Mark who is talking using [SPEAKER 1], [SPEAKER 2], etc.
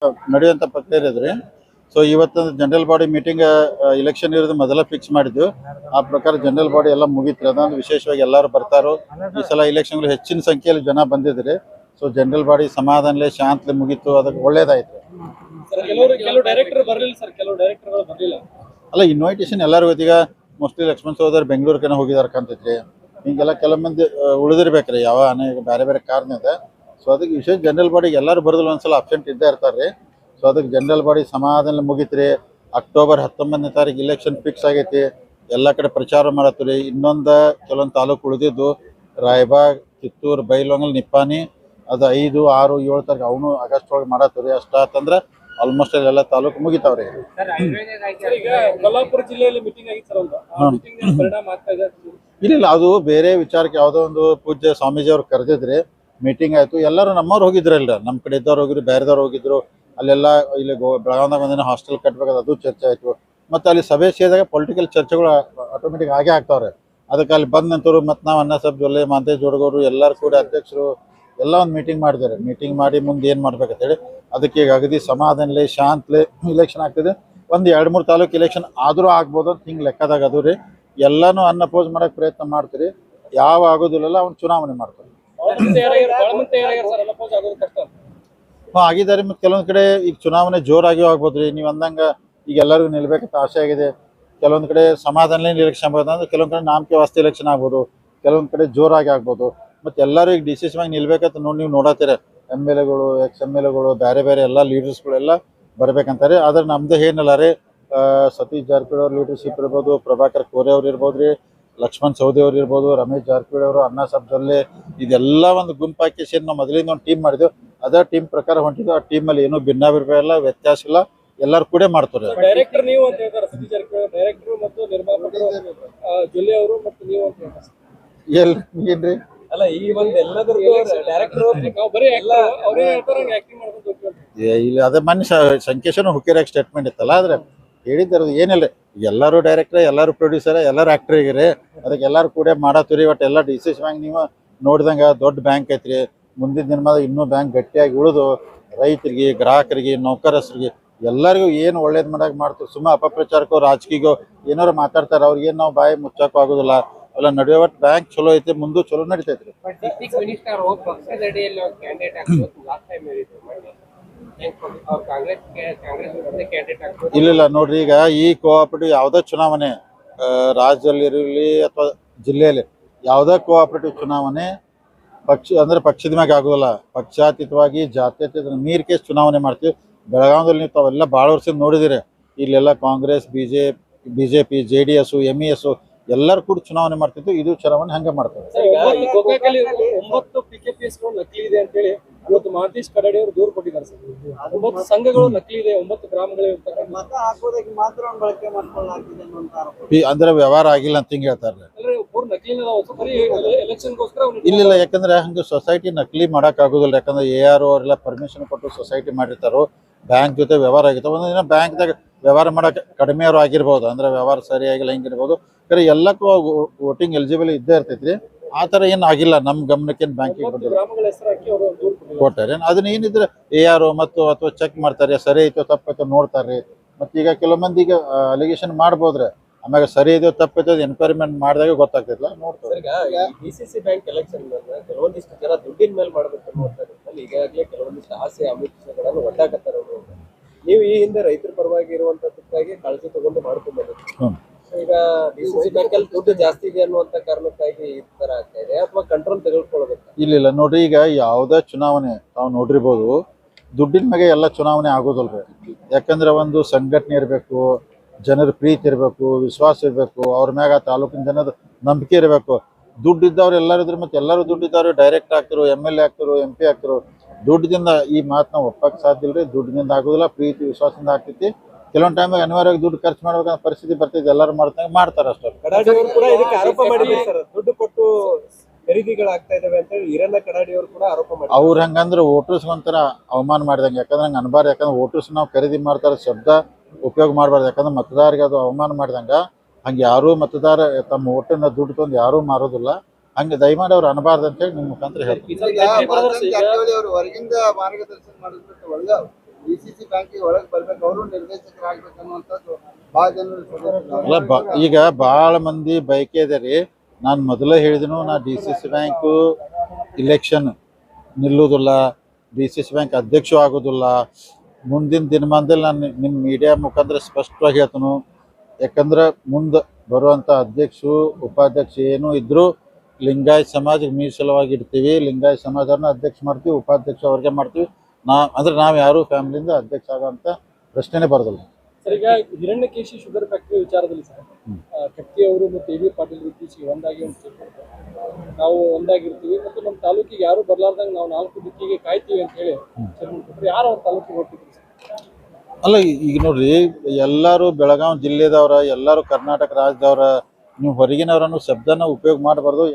[SPEAKER 1] ನಡೆಯುವಂಥ ಪ್ರಕ್ರಿಯೆ ಇದ್ರಿ. ಸೊ ಇವತ್ತು ಜನರಲ್ ಬಾಡಿ ಮೀಟಿಂಗ್ ಇಲೆಕ್ಷನ್ ಇರೋದು ಮೊದಲ ಫಿಕ್ಸ್ ಮಾಡಿದ್ದು. ಆ ಪ್ರಕಾರ ಜನರಲ್ ಬಾಡಿ ಎಲ್ಲ ಮುಗೀತ್ರಿ. ಅದೊಂದು ವಿಶೇಷವಾಗಿ ಎಲ್ಲರೂ ಬರ್ತಾರೋ. ಈ ಸಲ ಇಲೆಕ್ಷನ್ಗಳು ಹೆಚ್ಚಿನ ಸಂಖ್ಯೆಯಲ್ಲಿ ಜನ ಬಂದಿದ್ರಿ. ಸೊ ಜನರಲ್ ಬಾಡಿ ಸಮಾಧಾನಲೆ ಶಾಂತಲೆ ಮುಗೀತು. ಅದಕ್ಕೆ ಒಳ್ಳೇದಾಯ್ತು. ಅಲ್ಲ, ಇನ್ವೈಟೇಷನ್ ಎಲ್ಲರಿಗೂ ಈಗ ಮೋಸ್ಟ್ಲಿ ಲಕ್ಷ್ಮಣ್ ಸಹೋದರ್ ಬೆಂಗಳೂರಿಗೆ ಹೋಗಿದಾರೆ ಕಾಣ್ತೈತ್ರಿ. ಹಿಂಗೆಲ್ಲ ಕೆಲವು ಮಂದಿ ಉಳಿದಿರ್ಬೇಕ್ರಿ ಯಾವ ಅನೇಕ ಬೇರೆ ಬೇರೆ ಕಾರಣದಿಂದ. ಸೊ ಅದಕ್ಕೆ ವಿಶೇಷ ಜನರಲ್ ಬಾಡಿಗೆ ಎಲ್ಲರೂ ಬರೋದಿಲ್ಲ, ಒಂದ್ಸಲ ಅಬ್ಸೆಂಟ್ ಇದ್ದೇ ಇರ್ತಾರೆ. ಸೊ ಅದಕ್ಕೆ ಜನರಲ್ ಬಾಡಿ ಸಮಾಧಾನ ಮುಗಿತ್ರಿ. ಅಕ್ಟೋಬರ್ 19ನೇ ತಾರೀಕು ಇಲೆಕ್ಷನ್ ಫಿಕ್ಸ್ ಆಗೈತಿ. ಎಲ್ಲ ಕಡೆ ಪ್ರಚಾರ ಮಾಡತ್ತೀರಿ. ಇನ್ನೊಂದು ಕೆಲವೊಂದು ತಾಲೂಕು ಉಳಿದಿದ್ದು ರಾಯಬಾಗ್, ಕಿತ್ತೂರು, ಬೈಲಹೊಂಗಲ, ನಿಪ್ಪಾಣಿ ಅದು 5, 6, 7 ತಾರೀಕು ಅವನು ಆಗಸ್ಟ್ ಒಳಗೆ ಮಾಡತ್ತೀರಿ. ಅಷ್ಟಾತಂದ್ರೆ ಆಲ್ಮೋಸ್ಟ್ ಎಲ್ಲ ತಾಲೂಕು ಮುಗಿತಾವ್ರಿ.
[SPEAKER 2] ಕೊಲ್ಲಾಪುರ ಜಿಲ್ಲೆಯಲ್ಲಿ ಮೀಟಿಂಗ್
[SPEAKER 1] ಇಲ್ಲ, ಅದು ಬೇರೆ ವಿಚಾರಕ್ಕೆ ಯಾವುದೋ ಒಂದು ಪೂಜ್ಯ ಸ್ವಾಮೀಜಿ ಅವ್ರು ಕರೆದಿದ್ರಿ. ಮೀಟಿಂಗ್ ಆಯ್ತು. ಎಲ್ಲರೂ ನಮ್ಮವ್ರು ಹೋಗಿದ್ರಲ್ರ, ನಮ್ಮ ಕಡೆ ಇದ್ದವ್ರು ಹೋಗಿದ್ರು, ಬೇರೆದವ್ರು ಹೋಗಿದ್ರು. ಅಲ್ಲೆಲ್ಲ ಇಲ್ಲಿ ಬೆಳಗಾವಿದಾಗ ಒಂದಿನ ಹಾಸ್ಟೆಲ್ ಕಟ್ಬೇಕಾದ್ರೆ ಅದು ಚರ್ಚೆ ಆಯ್ತು. ಮತ್ತು ಅಲ್ಲಿ ಸಭೆ ಸೇರಿದಾಗ ಪೊಲಿಟಿಕಲ್ ಚರ್ಚೆಗಳು ಆಟೋಮೆಟಿಕ್ ಆಗೇ ಆಗ್ತಾವ್ರೆ. ಅದಕ್ಕೆ ಅಲ್ಲಿ ಬಂದ ನಂತರ ಮತ್ತು ನಾವು ಅಣ್ಣ ಸಾಹೇಬ್ ಜೊಲ್ಲೆ, ಮಾಂತೇಶ್ ಜೋಡಗೌಡರು ಎಲ್ಲರೂ ಕೂಡ ಅಧ್ಯಕ್ಷರು ಎಲ್ಲ ಒಂದು ಮೀಟಿಂಗ್ ಮಾಡಿದ್ದಾರೆ. ಮೀಟಿಂಗ್ ಮಾಡಿ ಮುಂದೆ ಏನು ಮಾಡ್ಬೇಕಂತೇಳಿ ಅದಕ್ಕೆ ಈಗ ಅಗದಿ ಸಮಾಧಾನಲೆ ಶಾಂತಲೆ ಇಲೆಕ್ಷನ್ ಆಗ್ತಿದೆ. ಒಂದು 2-3 ತಾಲೂಕು ಇಲೆಕ್ಷನ್ ಆದರೂ ಆಗ್ಬೋದು ಅಂತ ಹಿಂಗೆ ಲೆಕ್ಕದಾಗ ಅದು ರೀ. ಎಲ್ಲನೂ ಅನ್ಅಪೋಸ್ ಮಾಡೋಕ್ಕೆ ಪ್ರಯತ್ನ ಮಾಡ್ತೀರಿ. ಯಾವ ಆಗೋದಿಲ್ಲಲ್ಲ ಅವ್ನು ಚುನಾವಣೆ ಮಾಡ್ತಾರೆ. ಆಗಿದ್ದಾರೆ. ಮತ್ತು ಕೆಲವೊಂದು ಕಡೆ ಈಗ ಚುನಾವಣೆ ಜೋರಾಗಿ ಆಗ್ಬೋದು ರೀ. ನೀವು ಅಂದಂಗೆ ಈಗ ಎಲ್ಲರಿಗೂ ನಿಲ್ಬೇಕಂತ ಆಸೆ ಆಗಿದೆ. ಕೆಲವೊಂದು ಕಡೆ ಸಮಾಧಾನಲೇ ಇಲೆಕ್ಷನ್ ಆಗ್ಬೋದು, ಅಂದ್ರೆ ಕೆಲವೊಂದು ಕಡೆ ನಾಮಕೆ ವಾಸ್ತೆ ಇಲೆಕ್ಷನ್ ಆಗ್ಬೋದು, ಕೆಲವೊಂದು ಕಡೆ ಜೋರಾಗಿ ಆಗ್ಬೋದು. ಮತ್ತು ಎಲ್ಲರೂ ಈಗ ಡಿಸಿಷನ್ ನಿಲ್ಬೇಕಂತ ನೀವು ನೋಡತ್ತೀರ. MLAಗಳು, ex-MLAಗಳು, ಬೇರೆ ಬೇರೆ ಎಲ್ಲ ಲೀಡರ್ಸ್ಗಳೆಲ್ಲ ಬರ್ಬೇಕಂತಾರೆ. ಆದ್ರೆ ನಮ್ದು ಏನಿಲ್ಲ ರೀ. ಸತೀಶ್ ಜಾರಕಿಹೊಳಿ ಅವ್ರ ಲೀಡರ್ಶಿಪ್ ಇರ್ಬೋದು, ಪ್ರಭಾಕರ್ ಕೋರೆ ಅವ್ರು ಇರ್ಬೋದು ರೀ, ಲಕ್ಷ್ಮಣ್ ಸವದಿ ಅವ್ರು ಇರ್ಬೋದು, ರಮೇಶ್ ಜಾರಕಿಹೊಳಿ ಅವರು, ಅಣ್ಣಾ ಸಾಹೇಬ್ ಜೊಲ್ಲೆ, ಇದೆಲ್ಲ ಒಂದು ಗುಂಪಾಕಿ ಸೇರಿ ನಾವು ಮೊದಲಿಂದ ಒಂದು ಟೀಮ್ ಮಾಡಿದ್ವಿ. ಅದೇ ಟೀಮ್ ಪ್ರಕಾರ ಹೊಂಟಿದ್ದು. ಆ ಟೀಮಲ್ಲಿ ಏನೂ ಭಿನ್ನಾಭಿಪ್ರಾಯ ಇಲ್ಲ, ವ್ಯತ್ಯಾಸ ಇಲ್ಲ, ಎಲ್ಲರೂ ಕೂಡ ಮಾಡ್ತಾರೆ.
[SPEAKER 2] ಡೈರೆಕ್ಟರ್ ನೀವು ಅಂತ ಹೇಳ್ತಾರೆ, ಸತೀಶ್ ಜಾರಕಿಹೊಳಿ ಡೈರೆಕ್ಟರ್ ಮತ್ತು ನಿರ್ಮಾಪಕರು ಜೊಲ್ಲೆ ಅವರು ಮತ್ತು ನೀವು ಅಂತ ಹೇಳ್ತಾರೆ.
[SPEAKER 1] ಏನ್ರಿ
[SPEAKER 2] ಅಲ್ಲ, ಈ ಒಂದು ಎಲ್ಲದರದ್ದು ಡೈರೆಕ್ಟರ್ ಬರೀ ಅವರೇ ಹೇಳ್ತಾರೆ ಆಕ್ಟಿಂಗ್ ಮಾಡ್ಕೊಂಡು
[SPEAKER 1] ಇಲ್ಲ. ಅದೇ ಮನುಷ್ಯ ಸಂಕೇಶನು ಹುಕ್ಕಿರಾಗ ಸ್ಟೇಟ್ಮೆಂಟ್ ಇತ್ತಲ್ಲ. ಆದ್ರೆ ಹೇಳಿದ್ದಾರ ಏನಿಲ್ಲ, ಎಲ್ಲರೂ ಡೈರೆಕ್ಟರ್, ಎಲ್ಲರೂ ಪ್ರೊಡ್ಯೂಸರ್, ಎಲ್ಲರೂ ಆಕ್ಟರ್ ಆಗಿರಿ. ಅದಕ್ಕೆ ಎಲ್ಲರೂ ಕೂಡ ಮಾಡತ್ತೀರಿ. ಒಟ್ಟು ಎಲ್ಲ ಡಿಸಿಸ್ ಬ್ಯಾಂಕ್ ನೀವು ನೋಡಿದಂಗೆ ದೊಡ್ಡ ಬ್ಯಾಂಕ್ ಐತ್ರಿ. ಮುಂದಿನ ದಿನಮಾದ ಇನ್ನೂ ಬ್ಯಾಂಕ್ ಗಟ್ಟಿಯಾಗಿ ಉಳಿದು ರೈತರಿಗೆ, ಗ್ರಾಹಕರಿಗೆ, ನೌಕರಸ್ಥರಿಗೆ ಎಲ್ಲರಿಗೂ ಏನು ಒಳ್ಳೇದು ಮಾಡಕ್ಕೆ ಮಾಡ್ತೀವಿ. ಸುಮ್ಮ ಅಪಪ್ರಚಾರಕ್ಕೋ ರಾಜಕೀಯಗೋ ಏನಾರು ಮಾತಾಡ್ತಾರೆ. ಅವ್ರಿಗೇನು ನಾವು ಬಾಯಿ ಮುಚ್ಚಕ್ಕೂ ಆಗೋದಿಲ್ಲ. ಅಲ್ಲ, ನಡೆಯೋ ಒಟ್ಟು ಬ್ಯಾಂಕ್ ಚಲೋ ಐತಿ, ಮುಂದೆ ಚಲೋ ನಡೀತೈತ್ರಿ. ಇಲ್ಲ ನೋಡ್ರಿ, ಈಗ ಈ ಕೋಆಪರೇಟಿವ್ ಯಾವುದೇ ಚುನಾವಣೆ ರಾಜ್ಯದಲ್ಲಿ ಇರಲಿ ಅಥವಾ ಜಿಲ್ಲೆಯಲ್ಲಿ ಯಾವುದೇ ಕೋಆಪರೇಟಿವ್ ಚುನಾವಣೆ ಪಕ್ಷದ ಮ್ಯಾಗ ಆಗೋದಿಲ್ಲ. ಪಕ್ಷಾತೀತವಾಗಿ ಜಾತ್ಯತೀತ ಮೀರಿಕೆ ಚುನಾವಣೆ ಮಾಡ್ತೀವಿ. ಬೆಳಗಾವದಲ್ಲಿ ನೀವು ತಾವೆಲ್ಲ ಭಾಳ ವರ್ಷದಿಂದ ನೋಡಿದಿರಿ. ಇಲ್ಲೆಲ್ಲ ಕಾಂಗ್ರೆಸ್, ಬಿಜೆಪಿ, JDS, MES ಎಲ್ಲರೂ ಕೂಡ ಚುನಾವಣೆ ಮಾಡ್ತಿದ್ದು. ಇದು ಚುನಾವಣೆ ಹಂಗೆ ಮಾಡ್ತಾರೆ.
[SPEAKER 2] 9 PKPSಗಳು ನಕಲಿ ಇದೆ ಅಂತೇಳಿ ಇವತ್ತು ಮಾಂತೇಶ್ ಕಡಾಡಿ ಅವರು ದೂರು ಕೊಟ್ಟಿದ್ದಾರೆ ಸರ್. 9 ಸಂಘಗಳು ನಕಲಿ ಇದೆ, 9 ಗ್ರಾಮಗಳು
[SPEAKER 3] ಮತ ಹಾಕೋದಕ್ಕೆ ಮಾತ್ರ ಬಳಕೆ ಮಾಡ್ಕೊಳ್ಳಲಾಗಿದೆ
[SPEAKER 1] ಅಂದ್ರೆ ವ್ಯವಹಾರ ಆಗಿಲ್ಲ ಅಂತ ಹಿಂಗೆ ಹೇಳ್ತಾರೆ. ಇಲ್ಲ, ಯಾಕಂದ್ರೆ ಹಂಗೆ ಸೊಸೈಟಿ ನಕಲಿ ಮಾಡಕ್ ಆಗೋದಿಲ್ಲ. ಯಾಕಂದ್ರೆ ARO ಅವರೆಲ್ಲ ಪರ್ಮಿಷನ್ ಕೊಟ್ಟು ಸೊಸೈಟಿ ಮಾಡಿರ್ತಾರೋ. ಬ್ಯಾಂಕ್ ಜೊತೆ ವ್ಯವಹಾರ ಆಗಿರ್ತಾವ. ಒಂದಿನ ಬ್ಯಾಂಕ್ದಾಗ ವ್ಯವಹಾರ ಮಾಡಕ್ಕೆ ಕಡಿಮೆ ಅವರು ಆಗಿರ್ಬೋದು, ಅಂದ್ರೆ ವ್ಯವಹಾರ ಸರಿಯಾಗಿಲ್ಲ ಹಿಂಗಿರ್ಬೋದು. ಖರೆ ಎಲ್ಲಕ್ಕೂ ವೋಟಿಂಗ್ ಎಲಿಜಿಬಲ್ ಇದ್ದೇ ಇರ್ತೈತ್ರಿ. ಆ ಥರ ಏನು ಆಗಿಲ್ಲ ನಮ್ಮ ಗಮನಕ್ಕೇನು ಬ್ಯಾಂಕಿಗೆ ಬಂದಿಲ್ಲ. ಕೊಟ್ಟಾರೆ ಅದನ್ನ ಏನಿದ್ರೆ ARO ಮತ್ತು ಅಥವಾ ಚೆಕ್ ಮಾಡ್ತಾರೆ, ಸರಿ ಐತೋ ತಪ್ಪೈತೋ ನೋಡ್ತಾರೆ. ಮತ್ತು ಈಗ ಕೆಲವು ಮಂದಿ ಈಗ ಅಲಿಗೇಷನ್ ಮಾಡ್ಬೋದ್ರೆ ಆಮ್ಯಾಗ ಸರಿ ಇದೆಯೋ ತಪ್ಪೈತೋ ಎನ್ಕ್ವೈರಿಮೆಂಟ್ ಮಾಡಿದಾಗ ಗೊತ್ತಾಗ್ತಿಲ್ಲ, ನೋಡ್ತಾರೆ.
[SPEAKER 2] DCC ಬ್ಯಾಂಕ್ ಎಲೆಕ್ಷನ್ ಕೆಲವೊಂದಿಷ್ಟು ಜನ ದುಡ್ಡಿನ ಮೇಲೆ ಮಾಡ್ಬೇಕು ನೋಡ್ತಾರೆ. ಈಗಾಗಲೇ ಕೆಲವೊಂದಿಷ್ಟು ಆಸೆ ಆಮಿಷಗಳನ್ನು ಒಡ್ಡಾಕತ್ತಾರೆ. ನೀವು ಈ ಹಿಂದೆ ರೈತರ ಪರವಾಗಿ ಇರುವಂತದಕ್ಕಾಗಿ ಕಾಳಜಿ ತಗೊಂಡು ಮಾಡ್ಕೊಂಡು ಬಂದಿದ್ದೀವಿ. ಈಗ DCC ಬ್ಯಾಂಕ್ ಅಲ್ಲಿ ದುಡ್ಡು ಜಾಸ್ತಿ ಇದೆ ಅನ್ನುವಂತ ಕಾರಣಕ್ಕಾಗಿ ಈ ತರ ಆಗ್ತಾ ಇದೆ ಅಥವಾ ಕಂಟ್ರೋಲ್ ತೆಗೆದುಕೊಳ್ಬೇಕು?
[SPEAKER 1] ಇಲ್ಲ ನೋಡ್ರಿ, ಈಗ ಯಾವುದೇ ಚುನಾವಣೆ ತಾವು ನೋಡಿರ್ಬೋದು, ದುಡ್ಡಿನ ಮ್ಯಾಗೆ ಎಲ್ಲ ಚುನಾವಣೆ ಆಗೋದಲ್ರಿ. ಯಾಕಂದ್ರೆ ಒಂದು ಸಂಘಟನೆ ಇರಬೇಕು, ಜನರ ಪ್ರೀತಿ ಇರಬೇಕು, ವಿಶ್ವಾಸ ಇರಬೇಕು, ಅವ್ರ ಮ್ಯಾಗ ತಾಲೂಕಿನ ಜನದ ನಂಬಿಕೆ ಇರಬೇಕು. ದುಡ್ಡು ಇದ್ದವ್ರು ಎಲ್ಲರೂ ಇದ್ರು. ಮತ್ತು ಎಲ್ಲರೂ ದುಡ್ಡು ಇದ್ದವ್ರು ಡೈರೆಕ್ಟ್ ಆಗ್ತಿರು, MLA ಆಗ್ತಿರು, MP ಆಗ್ತಿರು. ದುಡ್ಡಿನಿಂದ ಈ ಮಾತನ್ನ ಒಪ್ಪಕ್ಕೆ ಸಾಧ್ಯ ಇಲ್ರಿ. ದುಡ್ಡಿನಿಂದ ಆಗೋದಿಲ್ಲ, ಪ್ರೀತಿ ವಿಶ್ವಾಸದಿಂದ ಆಗ್ತೈತಿ. ಕೆಲವೊಂದು ಟೈಮಾಗ ಅನಿವಾರ್ಯವಾಗಿ ದುಡ್ಡು ಖರ್ಚು ಮಾಡ್ಬೇಕಂತ ಪರಿಸ್ಥಿತಿ ಬರ್ತೈತಿ. ಎಲ್ಲರೂ ಮಾಡ್ತಾರೆ ಅಷ್ಟೇ.
[SPEAKER 2] ಕಡಾಡಿ ಅವರು ಕೂಡ ಇದಕ್ಕೆ ಆರೋಪ ಮಾಡಿದ್ದಾರೆ ಸರ್, ದುಡ್ಡು ಕೊಟ್ಟು ಖರೀದಿಗಳಾಗ್ತಾ ಇದಾವೆ ಅಂತ ಹೇಳಿ. ಈರಣ್ಣ ಕಡಾಡಿ ಅವರು ಕೂಡ ಆರೋಪ ಮಾಡಿದ್ದಾರೆ.
[SPEAKER 1] ಅವ್ರು ಹಂಗಂದ್ರೆ ವೋಟರ್ಸ್ ಒಂಥರ ಅವಮಾನ ಮಾಡಿದಂಗೆ. ಯಾಕಂದ್ರೆ ಹಂಗೆ ಅನ್ಬಾರ್ದು. ಯಾಕಂದ್ರೆ ವೋಟರ್ಸ್ ನಾವು ಖರೀದಿ ಮಾಡ್ತಾರೆ ಶಬ್ದ ಉಪಯೋಗ ಮಾಡಬಾರ್ದು. ಯಾಕಂದ್ರೆ ಮತದಾರರಿಗೆ ಅದು ಅವಮಾನ ಮಾಡಿದಂಗೆ. ಹಂಗೆ ಯಾರೂ ಮತದಾರ ತಮ್ಮ ಓಟನ್ನ ದುಡ್ಡು ತಂದು ಯಾರೂ ಮಾರೋದಿಲ್ಲ. ಹಂಗೆ ದಯಮಾಡಿ ಅವ್ರು ಅನ್ಬಾರ್ದು ಅಂತೇಳಿ ನಿಮ್ಮ ಮುಖಾಂತರ ಹೇಳ್ತೀನಿ.
[SPEAKER 3] DCC ಬ್ಯಾಂಕಿಗೆ ಒಳಗೆ ಬರ್ಬೇಕು, ಅವರು ನಿರ್ದೇಶಕರಾಗ್ಬೇಕು ಅನ್ನುವಂಥದ್ದು ಬಹಳ ಜನರು
[SPEAKER 1] ಅಲ್ಲ ಈಗ ಭಾಳ ಮಂದಿ ಬಯಕೆ ಇದೆ ರೀ. ನಾನು ಮೊದಲೇ ಹೇಳಿದನು, ನಾ DCC ಬ್ಯಾಂಕು ಇಲೆಕ್ಷನ್ ನಿಲ್ಲುವುದಿಲ್ಲ, DCC ಬ್ಯಾಂಕ್ ಅಧ್ಯಕ್ಷ ಆಗೋದಿಲ್ಲ. ಮುಂದಿನ ದಿನಮಾನದಲ್ಲಿ ನಾನು ನಿಮ್ಮ ಮೀಡಿಯಾ ಮುಖಾಂತರ ಸ್ಪಷ್ಟವಾಗಿ ಹೇಳ್ತನು. ಯಾಕಂದ್ರೆ ಮುಂದೆ ಬರುವಂಥ ಅಧ್ಯಕ್ಷರು ಉಪಾಧ್ಯಕ್ಷ ಏನೂ ಇದ್ದರೂ ಲಿಂಗಾಯತ್ ಸಮಾಜಕ್ಕೆ ಮೀಸಲವಾಗಿ ಇಡ್ತೀವಿ. ಲಿಂಗಾಯತ್ ಸಮಾಜನ ಅಧ್ಯಕ್ಷ ಮಾಡ್ತೀವಿ, ಉಪಾಧ್ಯಕ್ಷ ಅವ್ರಿಗೆ ಮಾಡ್ತೀವಿ. ನಾವು ಯಾರು ಫ್ಯಾಮಿಲಿಯಿಂದ ಅಧ್ಯಕ್ಷ ಆಗೋಂಥ ಪ್ರಶ್ನೆನೇ ಬರೋದಿಲ್ಲ.
[SPEAKER 4] ಸರ್, ಈಗ ಹಿರಣ್ಯಕೇಶಿ ಶುಗರ್ ಫ್ಯಾಕ್ಟರಿ ವಿಚಾರದಲ್ಲಿ ಸರ್, ಕತ್ತಿ ಅವರು ಮತ್ತು AB ಪಾಟೀಲ್ ಇತ್ತೀಚೆಗೆ ಒಂದಾಗಿ ಒಂದು ಸ್ಟೇಟ್ಮೆಂಟ್, ನಾವು ಒಂದಾಗಿರ್ತೀವಿ ಮತ್ತು ನಮ್ಮ ತಾಲೂಕಿಗೆ ಯಾರು ಬರ್ಲಾರ್ದಂಗೆ ನಾವು 4 ದಿಕ್ಕಿಗೆ ಕಾಯ್ತೀವಿ ಅಂತ ಹೇಳಿ ಸ್ಟೇಟ್ಮೆಂಟ್ ಕೊಟ್ಟರು. ಯಾರು ಅವ್ರ ತಾಲೂಕಿಗೆ ಹೊರಟಿದ್ರು ಸರ್?
[SPEAKER 1] ಅಲ್ಲ ಈಗ ನೋಡ್ರಿ, ಎಲ್ಲರೂ ಬೆಳಗಾವಿ ಜಿಲ್ಲೆದವ್ರ, ಎಲ್ಲರೂ ಕರ್ನಾಟಕ ರಾಜ್ಯದವ್ರ, ನೀವು ಹೊರಗಿನವ್ರನ್ನು ಶಬ್ದನ ಉಪಯೋಗ ಮಾಡಬಾರ್ದು.